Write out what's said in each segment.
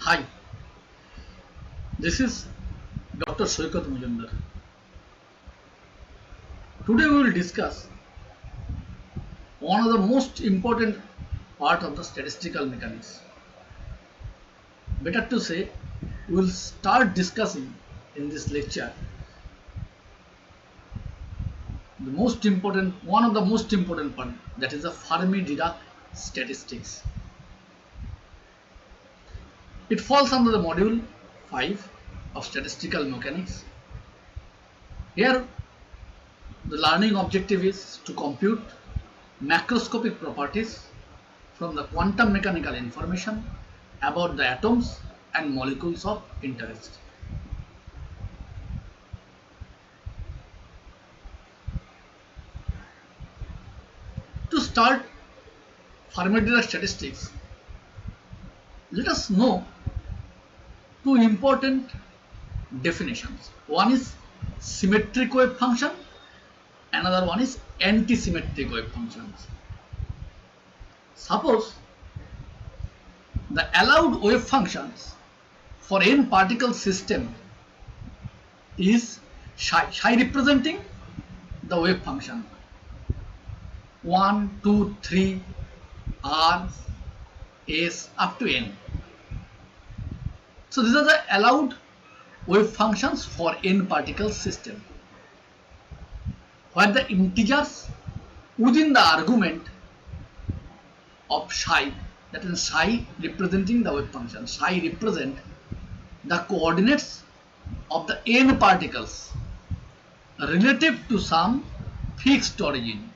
Hi, this is Dr. Soikat Mujumdar. Today we will discuss one of the most important part of the statistical mechanics. Better to say, we will start discussing in this lecture one of the most important part, that is the Fermi-Dirac statistics. It falls under the module 5 of statistical mechanics. Here the learning objective is to compute macroscopic properties from the quantum mechanical information about the atoms and molecules of interest. To start Fermi-Dirac statistics, let us know two important definitions. One is symmetric wave function, another one is anti-symmetric wave functions. Suppose the allowed wave functions for n particle system is psi representing the wave function 1, 2, 3, R, S up to n. So these are the allowed wave functions for n particle system, where the integers within the argument of psi, that is psi representing the wave function, psi represent the coordinates of the n particles relative to some fixed origin.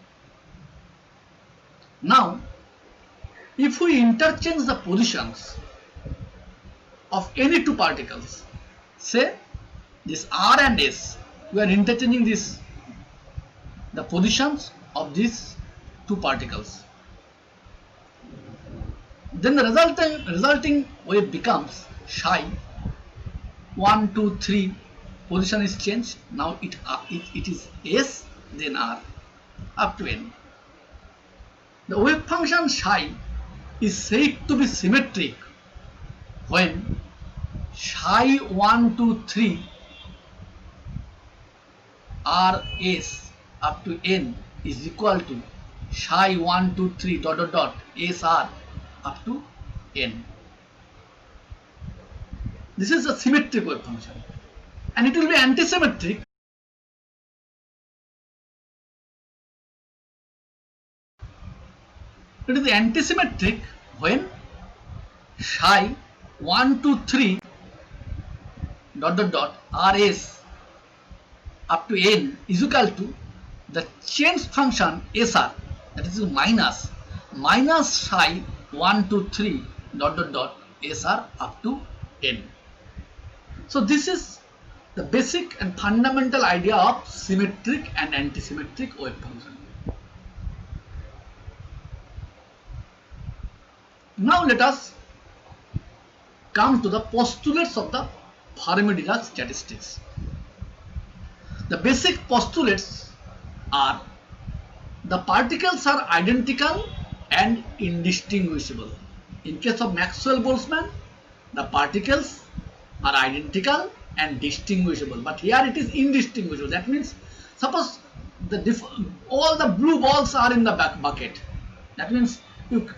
Now, if we interchange the positions of any two particles, say this R and S, we are interchanging the positions of these two particles, then the resulting wave becomes psi 1, 2, 3, position is changed. Now it is S, then R up to n. The wave function psi is said to be symmetric when psi 1, 2, 3 R, S up to n is equal to psi 1, 2, 3 dot dot dot S, R up to n. This is a symmetric wave function, and it will be antisymmetric it is antisymmetric when psi 1, 2, 3 dot dot dot Rs up to n is equal to the change function Sr, that is minus psi 1, 2, 3 dot dot dot Sr up to n. So this is the basic and fundamental idea of symmetric and antisymmetric wave function. Now let us come to the postulates of the Fermi-Dirac statistics. The basic postulates are: the particles are identical and indistinguishable. In case of Maxwell-Boltzmann, the particles are identical and distinguishable, but here it is indistinguishable. That means, suppose all the blue balls are in the bucket. That means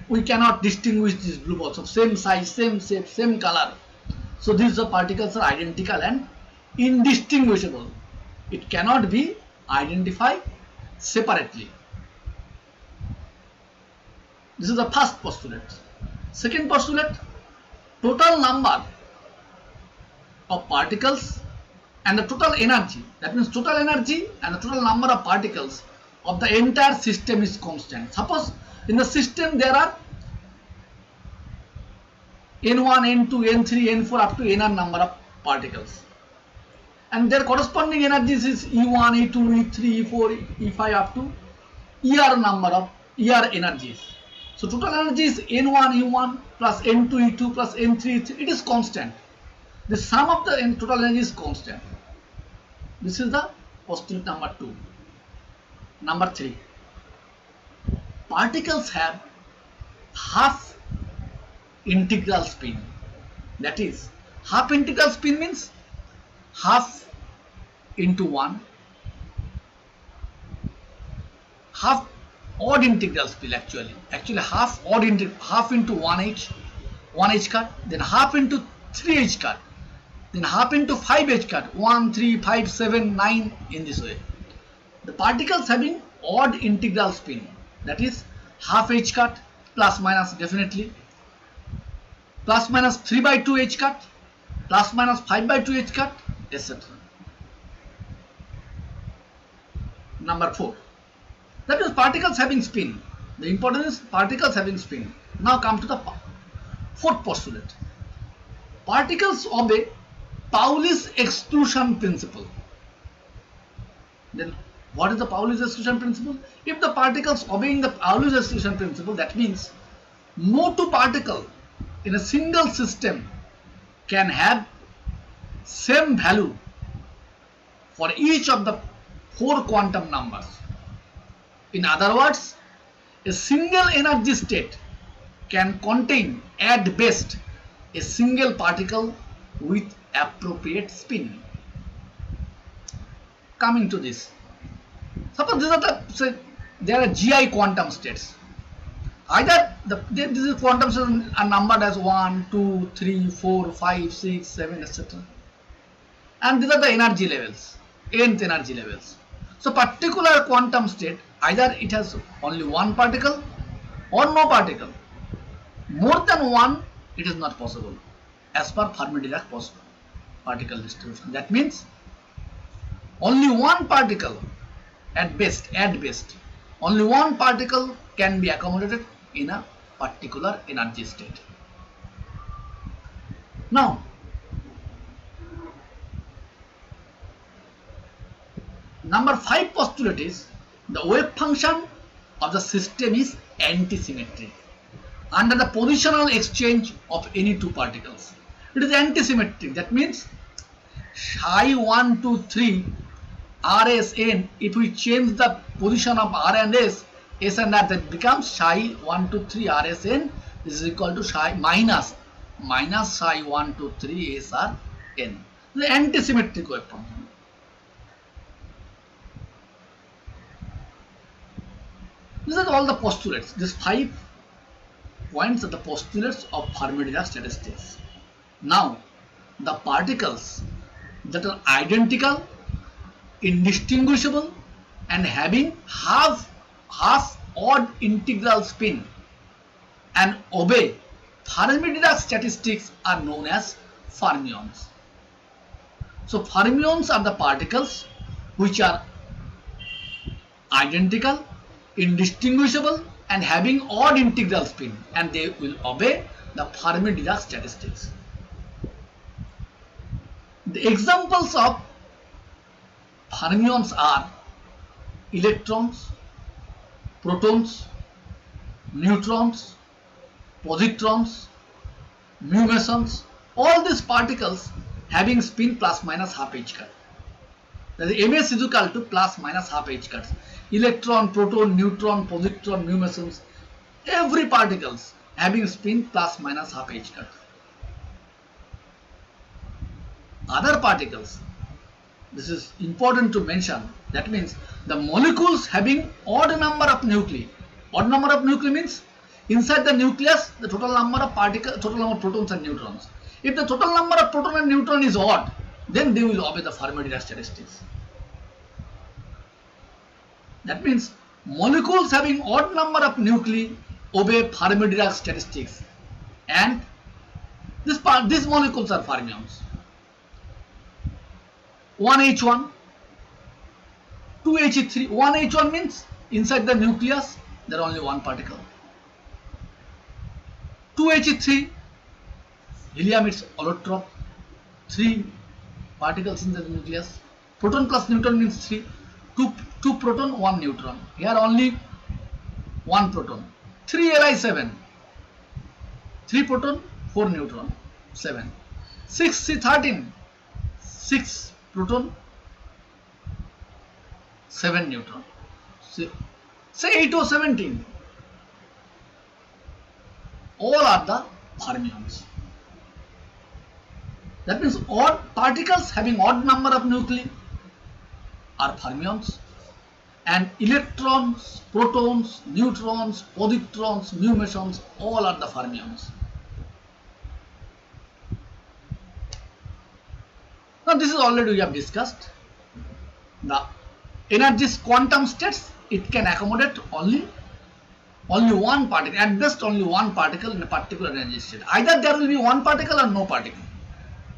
we cannot distinguish these blue balls of same size, same shape, same color. So these particles are identical and indistinguishable. It cannot be identified separately. This is the first postulate. Second postulate: total number of particles and the total energy, that means total energy and the total number of particles of the entire system is constant. Suppose in the system there are n1, n2, n3, n4 up to nr number of particles, and their corresponding energies is E1, E2, E3, E4, E5 up to Er number of Er energies. So total energy is n1, E1 plus n2, E2 plus n3, E3. It is constant. The sum of the total energy is constant. This is the postulate number 2. Number 3. Particles have half integral spin. That is, half integral spin means half into 1, half odd integral spin actually half odd half into 1 h card, then half into 3 h card, then half into 5 h card, 1 3 5 7 9 in this way. The particles having odd integral spin, that is half h card plus minus definitely, plus minus 3 by 2 h card, plus minus 5 by 2 h card, etc. Number 4. That is particles having spin. The important is particles having spin. Now come to the fourth postulate. Particles obey Pauli's exclusion principle. Then what is the Pauli's exclusion principle? If the particles obeying the Pauli's exclusion principle, that means no two particles in a single system can have same value for each of the 4 quantum numbers. In other words, a single energy state can contain at best a single particle with appropriate spin. Coming to this, suppose there are GI quantum states. Either these quantum states are numbered as 1, 2, 3, 4, 5, 6, 7, etc. And these are the energy levels, nth energy levels. So particular quantum state, either it has only one particle or no particle. More than one, it is not possible as per Fermi-Dirac particle distribution. That means only one particle at best, only one particle can be accommodated in a particular energy state. Now, number 5 postulate is the wave function of the system is antisymmetric under the positional exchange of any two particles. It is antisymmetric. That means psi 1, 2, 3 Rs n, if we change the position of R and S, S and R, that becomes psi 1, 2, 3 Rs n. This is equal to psi minus psi 1, 2, 3 SR n. The antisymmetric wave function. These are all the postulates. These 5 points are the postulates of Fermi-Dirac statistics. Now, the particles that are identical, indistinguishable, and having half odd integral spin and obey Fermi-Dirac statistics are known as fermions. So fermions are the particles which are identical, indistinguishable, and having odd integral spin, and they will obey the Fermi-Dirac statistics. The examples of fermions are electrons, protons, neutrons, positrons, mu mesons, all these particles having spin plus minus half h card. That is, ms is equal to plus minus half h cards. Electron, proton, neutron, positron, mu mesons, every particles having spin plus minus half h cards. Other particles, this is important to mention, that means the molecules having odd number of nuclei. Odd number of nuclei means inside the nucleus the total number of particles, total number of protons and neutrons. If the total number of proton and neutron is odd, then they will obey the Fermi-Dirac statistics. That means molecules having odd number of nuclei obey Fermi-Dirac statistics, and these molecules are fermions. 1H1, 2H3. 1H1 means inside the nucleus there are only one particle. 2H3, helium is allotrope, 3 particles in the nucleus. Proton plus neutron means 3. 2 proton, 1 neutron. Here only 1 proton. 3Li7, 3 proton, 4 neutron, 7. 6C13, 6 proton, 7 neutron. Say 8O17. All are the fermions. That means odd particles having odd number of nuclei are fermions, and electrons, protons, neutrons, positrons, mu mesons, all are the fermions. Now this is already we have discussed. The energy's quantum states, it can accommodate only one particle, at best only one particle in a particular energy state. Either there will be one particle or no particle.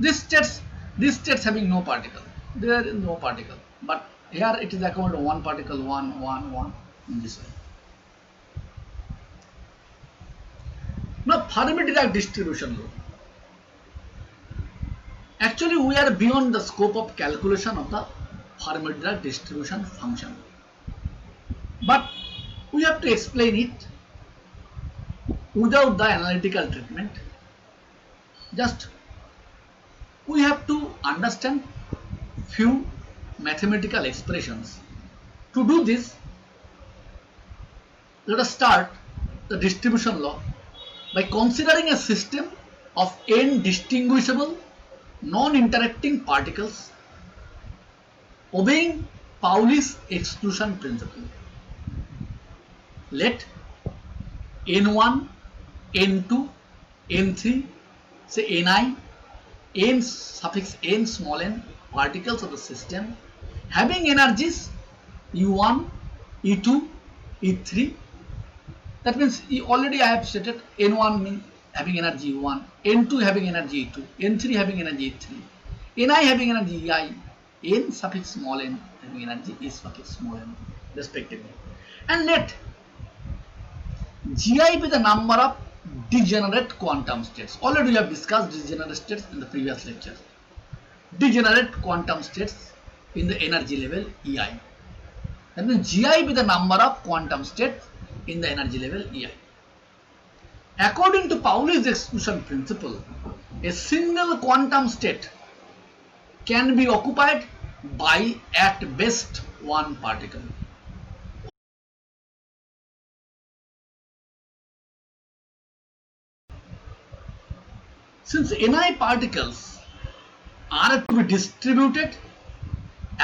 These states having no particle, there is no particle, but here it is accommodated one particle, one in this way. Now Fermi-Dirac distribution law. Actually we are beyond the scope of calculation of the Fermi-Dirac distribution function, but we have to explain it without the analytical treatment. Just we have to understand few mathematical expressions. To do this, let us start the distribution law by considering a system of n distinguishable non-interacting particles obeying Pauli's exclusion principle. Let n1, n2, n3, say ni, n suffix n small n particles of the system having energies E1, E2, E3. That means already I have stated n1 means having energy E1, n2 having energy E2, n3 having energy E3, ni having energy Ei, n suffix small n having energy E suffix small n respectively. And let Gi be the number of degenerate quantum states. Already we have discussed degenerate states in the previous lecture. Degenerate quantum states in the energy level Ei. That means Gi be the number of quantum states in the energy level Ei. According to Pauli's exclusion principle, a single quantum state can be occupied by at best one particle. Since Ni particles are to be distributed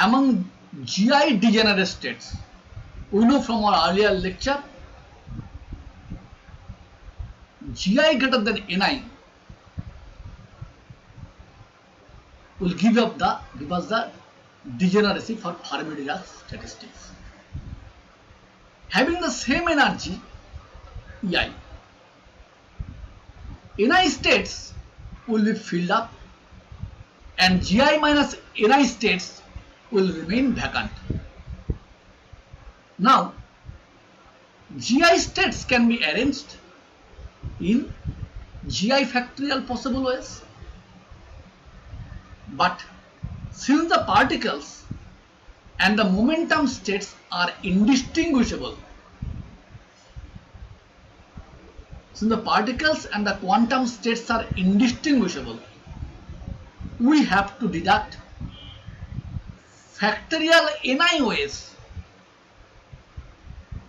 among Gi degenerate states, we know from our earlier lecture, Gi greater than Ni will give us the degeneracy for Fermi-Dirac statistics. Having the same energy Ei, Ni states will be filled up and Gi minus Ni states will remain vacant. Now, Gi states can be arranged in Gi factorial possible ways, but since the particles and the momentum states are indistinguishable, since the particles and the quantum states are indistinguishable, we have to deduct factorial Ni ways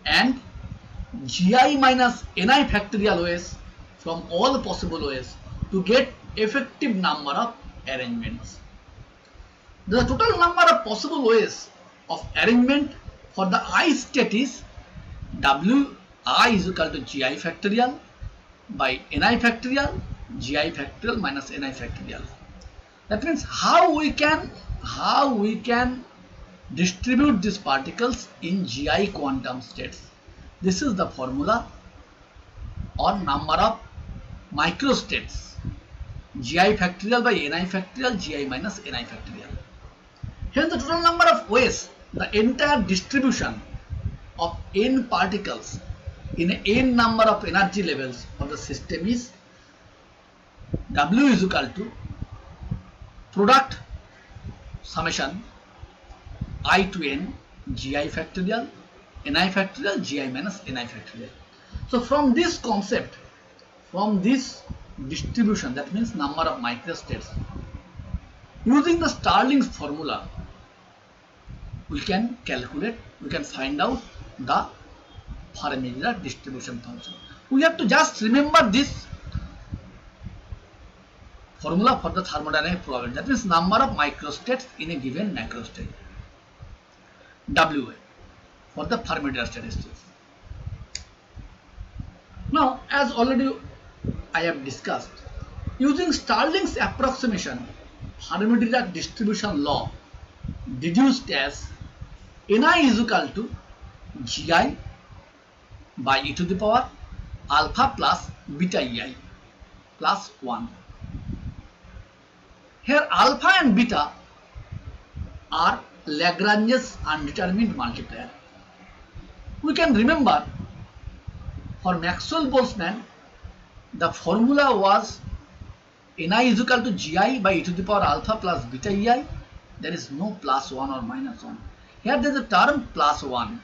and Gi minus Ni factorial ways from all possible ways to get effective number of arrangements. The total number of possible ways of arrangement for the I state is Wi is equal to Gi factorial by Ni factorial, Gi factorial minus Ni factorial. That means how we can distribute these particles in Gi quantum states. This is the formula or number of microstates, Gi factorial by Ni factorial, Gi minus Ni factorial. Here the total number of ways, the entire distribution of n particles in n number of energy levels of the system is W is equal to product summation I to n Gi factorial, Ni factorial, Gi minus Ni factorial. So from this concept, from this distribution, that means number of microstates, using the Stirling's formula, we can calculate, we can find out the Fermi-Dirac distribution function. We have to just remember this formula for the thermodynamic probability. That means number of microstates in a given macrostate. WA for the Fermi-Dirac statistics. Now, as already I have discussed, using Stirling's approximation, Fermi-Dirac distribution law deduced as Ni is equal to Gi by e to the power alpha plus beta ei plus 1. Here alpha and beta are Lagrange's undetermined multiplier. We can remember for Maxwell-Boltzmann the formula was Ni is equal to Gi by e to the power alpha plus beta ei. There is no plus 1 or minus 1. Here there is a term plus 1.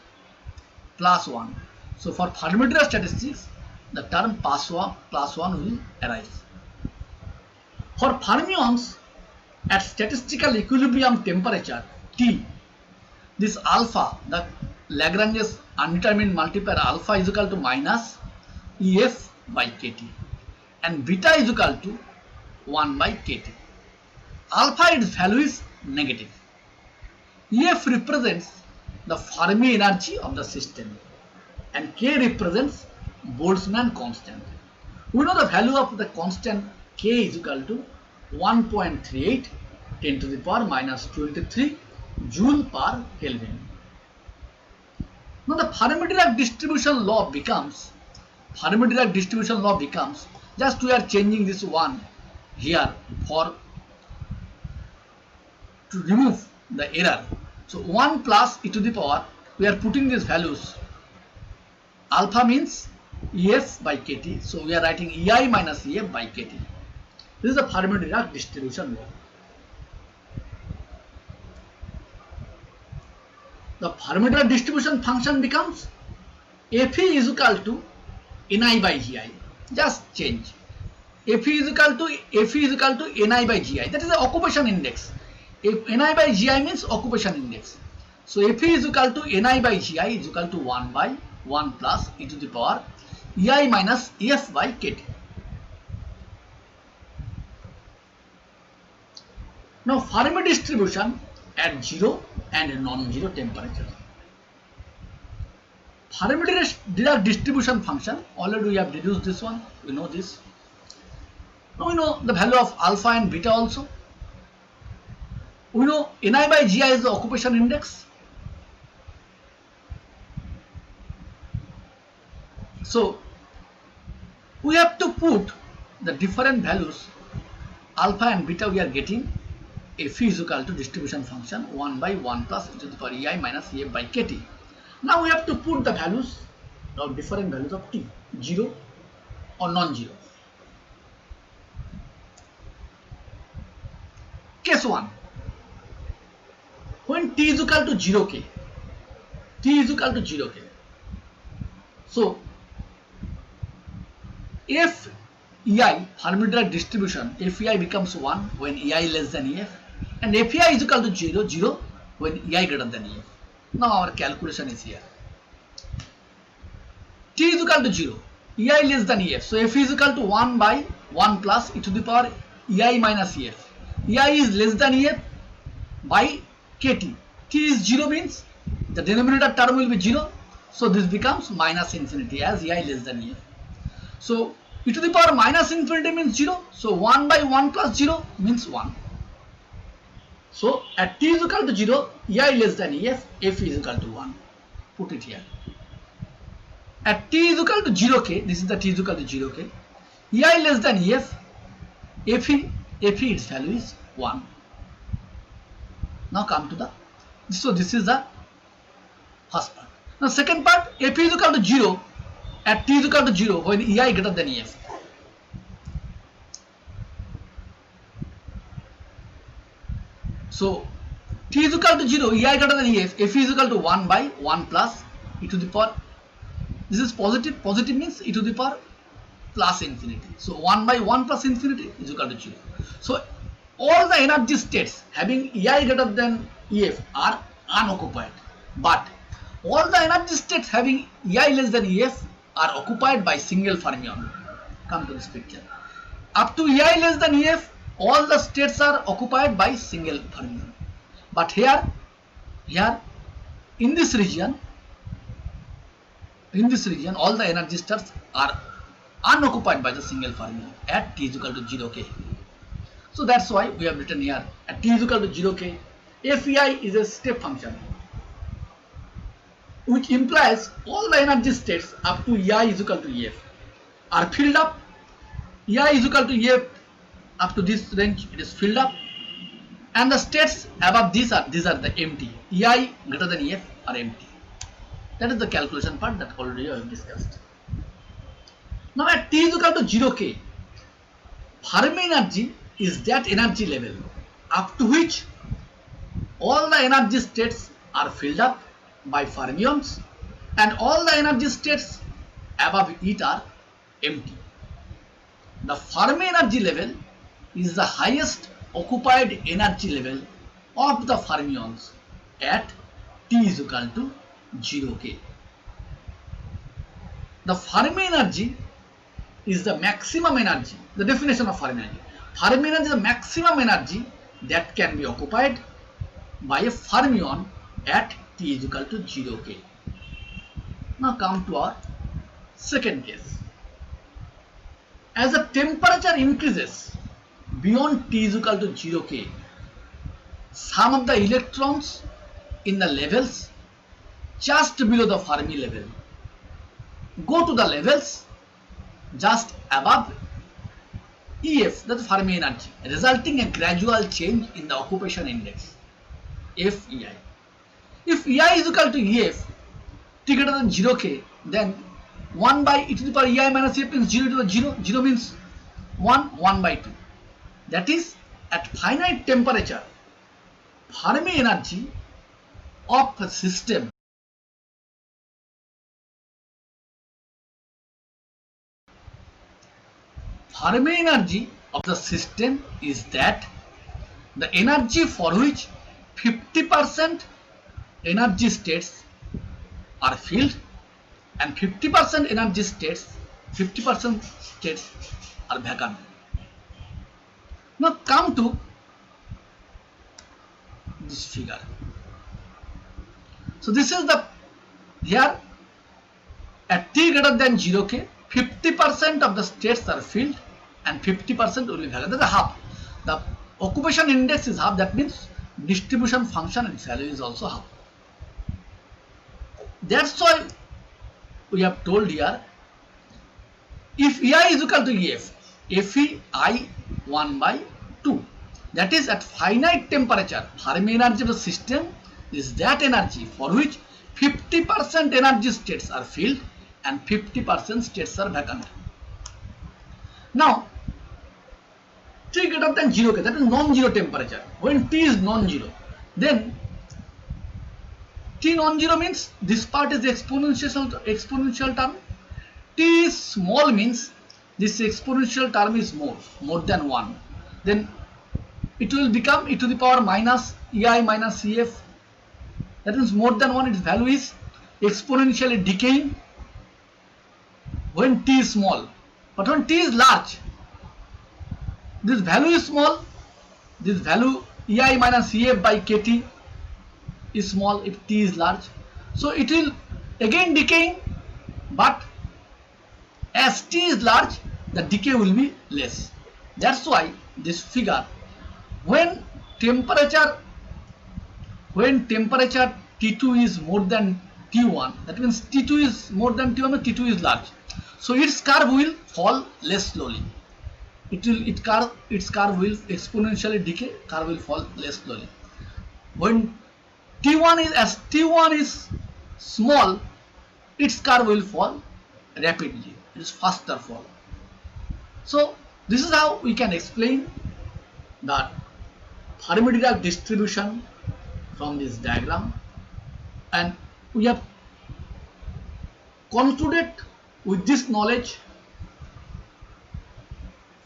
So for Fermi-Dirac statistics, the term plus 1 will arise. For fermions at statistical equilibrium temperature T, this alpha, the Lagrange's undetermined multiplier alpha is equal to minus EF by KT and beta is equal to 1 by KT. Alpha, its value is negative. EF represents the Fermi energy of the system and K represents Boltzmann constant. We know the value of the constant K is equal to 1.38 10 to the power minus 23 joule per Kelvin. Now the Fermi-Dirac distribution law becomes, just we are changing this 1 here for to remove the error. So 1 plus e to the power, we are putting these values. Alpha means EF by KT. So we are writing EI minus EF by KT. This is the Fermi-Dirac distribution law. The Fermi-Dirac distribution function becomes Fe is equal to Ni by Gi. Just change. Fe is equal to Ni by Gi. That is the occupation index. If Ni by Gi means occupation index. So Fe is equal to Ni by Gi is equal to 1 by 1 plus e to the power Ei minus Ef by Kt. Now Fermi distribution at 0 and non-zero temperature. Fermi-Dirac distribution function, already we have deduced this one, we know this. Now we know the value of alpha and beta also. We know Ni by Gi is the occupation index. So we have to put the different values alpha and beta we are getting. Fe is equal to distribution function 1 by 1 plus e to the power Ei minus Ef by Kt. Now we have to put the values of different values of t, 0 or non-zero. Case 1. When t is equal to 0k, so if Ei, Fermi-Dirac distribution, Fei becomes 1 when Ei less than Ef and Fei is equal to 0 when Ei greater than Ef. Now our calculation is here. T is equal to 0, Ei less than Ef. So F is equal to 1 by 1 plus e to the power Ei minus Ef. Ei is less than Ef by Kt. T is 0 means the denominator term will be 0. So this becomes minus infinity as Ei less than Ef. So e to the power minus infinity means 0. So 1 by 1 plus 0 means 1. So at t is equal to 0, Ei less than Ef, F is equal to 1. Put it here. At t is equal to 0k, this is the t is equal to 0k, Ei less than Ef, Fe its value is 1. Now come to the, so this is the first part. Now second part, F is equal to 0 at t is equal to 0 when Ei greater than Ef. So t is equal to 0, Ei greater than Ef, F is equal to 1 by 1 plus e to the power, this is positive, positive means e to the power plus infinity. So 1 by 1 plus infinity is equal to 0. So all the energy states having Ei greater than Ef are unoccupied, but all the energy states having Ei less than Ef are occupied by single fermion. Come to this picture. Up to Ei less than Ef, all the states are occupied by single fermion. But here in this region all the energy states are unoccupied by the single fermion at t is equal to 0k. So that's why we have written here at t is equal to 0k, FEI is a step function which implies all the energy states up to EI is equal to EF are filled up. EI is equal to EF up to this range, it is filled up, and the states above these are the empty. EI greater than EF are empty. That is the calculation part that already I have discussed. Now at t is equal to 0k, Fermi energy is that energy level up to which all the energy states are filled up by fermions and all the energy states above it are empty. The Fermi energy level is the highest occupied energy level of the fermions at t is equal to 0k. The Fermi energy is the maximum energy. The definition of Fermi energy. Fermi energy is the maximum energy that can be occupied by a fermion at t is equal to 0k. Now come to our second case. As the temperature increases beyond t is equal to 0k, some of the electrons in the levels just below the Fermi level go to the levels just above EF, that's Fermi energy, resulting in a gradual change in the occupation index, FEI. If EI is equal to EF, t greater than 0k, then 1 by e to the power EI minus EF means 0 to the 0, 0 means 1 by 2. That is, at finite temperature, Fermi energy of a system Fermi energy of the system is that the energy for which 50% energy states are filled and 50% energy states, 50% states are vacant. Now come to this figure. So this is the, here at t greater than 0k, 50% of the states are filled and 50% will be vacant. That is half. The occupation index is half. That means distribution function its value is also half. That's why we have told here, if EI is equal to EF, FEI 1 by 2. That is, at finite temperature, Fermi energy of the system is that energy for which 50% energy states are filled and 50% states are vacant. Now, t greater than 0k, that is non-zero temperature. When t is non-zero, then t non-zero means this part is the exponential term. T is small means this exponential term is more than 1. Then it will become e to the power minus EI minus EF. That means more than 1, its value is exponentially decaying when t is small. But when t is large, this value is small. This value EI minus EF by KT is small if t is large. So it will again decaying, but as t is large, the decay will be less. That's why this figure, when temperature T2 is more than T1, that means T2 is more than T1, but T2 is large. So its curve will fall less slowly. Its curve will exponentially decay. Curve will fall less slowly. When T1 is small, its curve will fall rapidly. It is faster fall. So this is how we can explain the Fermi-Dirac distribution from this diagram, and we have concluded with this knowledge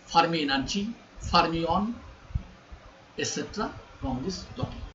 Fermi energy, fermion, etc. from this topic.